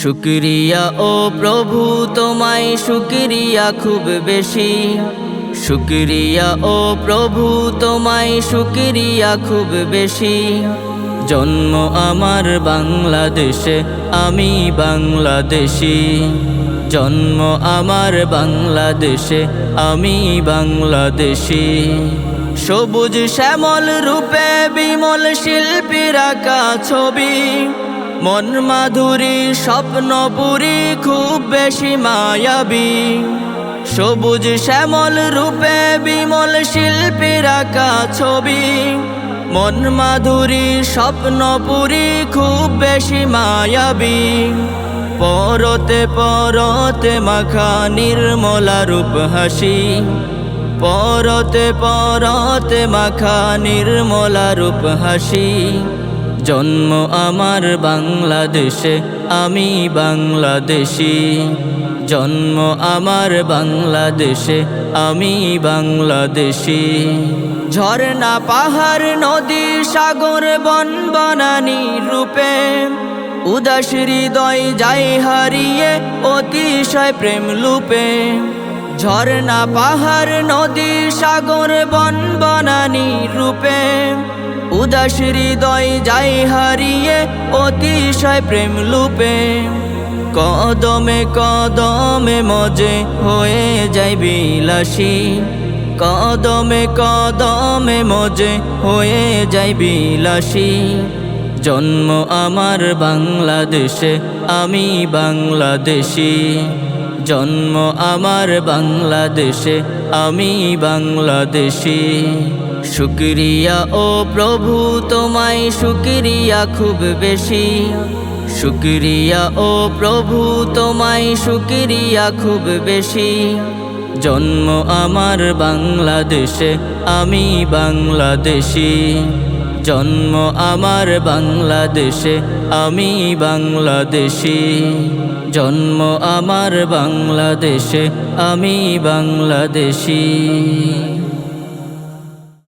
শুকরিয়া ও প্রভু তোমায় শুকরিয়া খুব বেশি। শুকরিয়া ও প্রভু তোমায় শুকরিয়া খুব বেশি। জন্ম আমার বাংলাদেশে, আমি বাংলাদেশি। জন্ম আমার বাংলাদেশে, আমি বাংলাদেশি। সবুজ শ্যামল রূপে বিমল শিল্পীর আঁকা ছবি, মন মাধুরী স্বপ্নপুরী খুব বেশি মায়াবী। সবুজ শ্যামল রূপে বিমল শিল্পীর আঁকা ছবি, মন মাধুরী স্বপ্নপুরী খুব বেশি মায়াবী। পরতে পরতে মাখা নির্মলা রূপ হাসি, পরতে পরতে মাখা নির্মলা রূপ হাসি। জন্ম আমার বাংলাদেশে, আমি বাংলাদেশি। জন্ম আমার বাংলাদেশে, আমি বাংলাদেশি। ঝর্ণা পাহাড় নদী সাগর বন বনানী রূপে, উদাস হৃদয় যায় হারিয়ে অতিশয় প্রেম লুপে। ঝর্ণা পাহাড় নদী সাগর বন বনানী রূপে, উদাস হৃদয় যায় হারিয়ে অতিশয় প্রেম লুপে। কদমে কদমে মজে হয়ে যায় বিলাসী, কদমে কদমে মজে হয়ে যায় বিলাসী। জন্ম আমার বাংলাদেশে, আমি বাংলাদেশি। জন্ম আমার বাংলাদেশে, আমি বাংলাদেশি। শুকরিয়া ও প্রভু তোমায় শুকরিয়া খুব বেশি। শুকরিয়া ও প্রভু তোমায় শুকরিয়া খুব বেশি। জন্ম আমার বাংলাদেশে, আমি বাংলাদেশি। জন্ম আমার বাংলাদেশে, আমি বাংলাদেশি। জন্ম আমার বাংলাদেশে, আমি বাংলাদেশি।